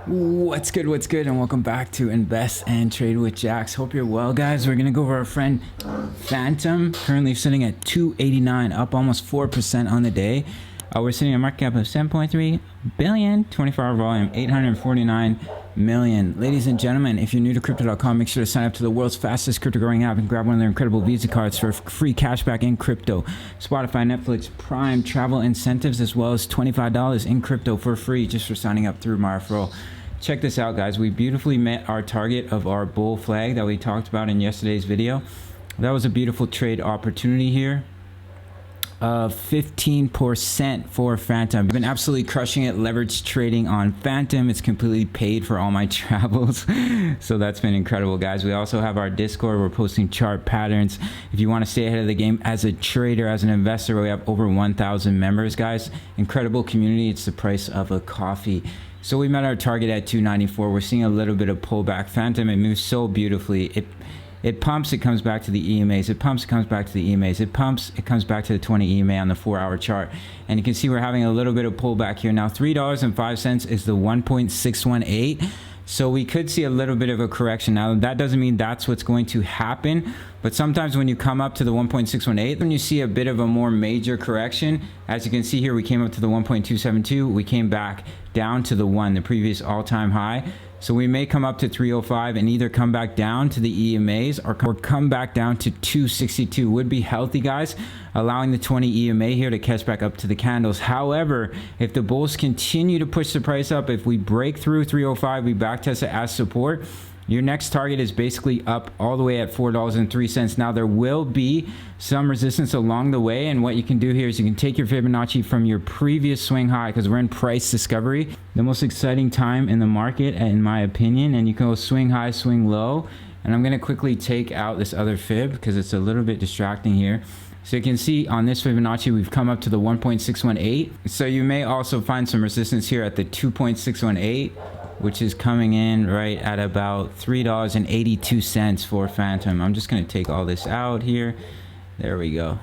What's good, and welcome back to Invest and Trade with Jax. Hope you're well, guys. We're gonna go over our friend Fantom, currently sitting at 289, up almost 4% on the day. We're sitting at a market cap of 7.3 billion, 24-hour volume 849 million. Ladies and gentlemen, if you're new to crypto.com, make sure to sign up to the world's fastest crypto growing app and grab one of their incredible Visa cards for free cashback in crypto, Spotify, Netflix, Prime, travel incentives, as well as $25 in crypto for free just for signing up through my referral. Check this out, guys. We beautifully met our target of our bull flag that we talked about in yesterday's video. That was a beautiful trade opportunity here. 15% for Fantom. I've been absolutely crushing it leverage trading on Fantom. It's completely paid for all my travels. So that's been incredible, guys. We also have our Discord. We're posting chart patterns. If you want to stay ahead of the game as a trader, as an investor, we have over 1,000 members, guys. Incredible community. It's the price of a coffee. So we met our target at 294. We're seeing a little bit of pullback. Fantom, it moves so beautifully. It pumps, it comes back to the EMAs. It pumps, it comes back to the EMAs. It pumps, it comes back to the 20 EMA on the 4-hour chart. And you can see we're having a little bit of pullback here. Now, $3.05 is the 1.618. So we could see a little bit of a correction. Now, that doesn't mean that's what's going to happen. But sometimes when you come up to the 1.618, then you see a bit of a more major correction. As you can see here, we came up to the 1.272. We came back down to the 1, the previous all-time high. So we may come up to 305 and either come back down to the EMAs or come back down to 262. Would be healthy, guys, allowing the 20 EMA here to catch back up to the candles. However, if the bulls continue to push the price up, if we break through 305, we backtest it as support, your next target is basically up all the way at $4.03. Now, there will be some resistance along the way, and what you can do here is you can take your Fibonacci from your previous swing high, because we're in price discovery, the most exciting time in the market, in my opinion, and you can go swing high, swing low. And I'm going to quickly take out this other fib because it's a little bit distracting here. So you can see on this Fibonacci, we've come up to the 1.618. So you may also find some resistance here at the 2.618. which is coming in right at about $3.82 for Fantom. I'm just going to take all this out here. There we go.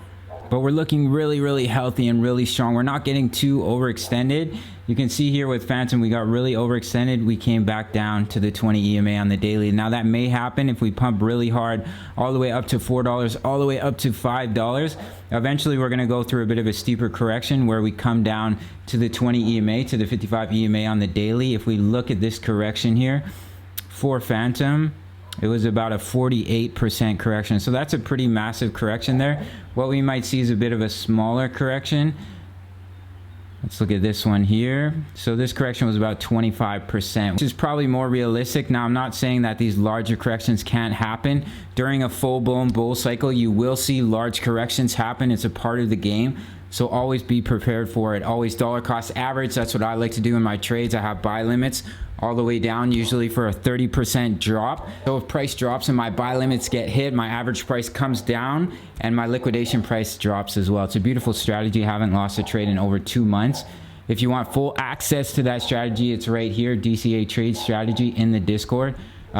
But we're looking really healthy and really strong. We're not getting too overextended. You can see here with Fantom, we got really overextended. We came back down to the 20 EMA on the daily. Now, that may happen if we pump really hard all the way up to $4, all the way up to $5. Eventually, we're going to go through a bit of a steeper correction where we come down to the 20 EMA, to the 55 EMA on the daily. If we look at this correction here for Fantom, it was about a 48% correction. So that's a pretty massive correction there. What we might see is a bit of a smaller correction. Let's look at this one here. So this correction was about 25%, which is probably more realistic. Now, I'm not saying that these larger corrections can't happen. During a full-blown bull cycle, you will see large corrections happen. It's a part of the game. So always be prepared for it. Always dollar cost average. That's what I like to do in my trades. I have buy limits all the way down, usually for a 30% drop. So if price drops and my buy limits get hit, my average price comes down and my liquidation price drops as well. It's a beautiful strategy. I haven't lost a trade in over 2 months. If you want full access to that strategy, it's right here, DCA Trade Strategy in the Discord.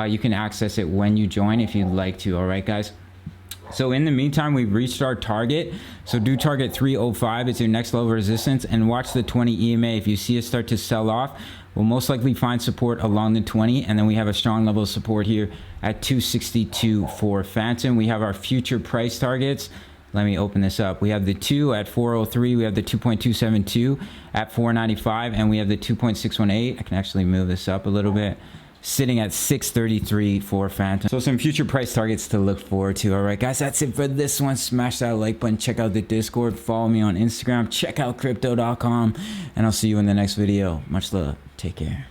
You can access it when you join if you'd like to. All right, guys. So in the meantime, we've reached our target. So do target 305. It's your next level of resistance, and watch the 20 EMA. If you see it start to sell off, we'll most likely find support along the 20, and then we have a strong level of support here at 262 for Fantom. We have our future price targets. Let me open this up. We have the 2 at 403. We have the 2.272 at 495, and we have the 2.618. I can actually move this up a little bit, sitting at 633 for Fantom. So some future price targets to look forward to. All right, guys, that's it for this one. Smash that like button. Check out the Discord. Follow me on Instagram. Check out crypto.com. And I'll see you in the next video. Much love. Take care.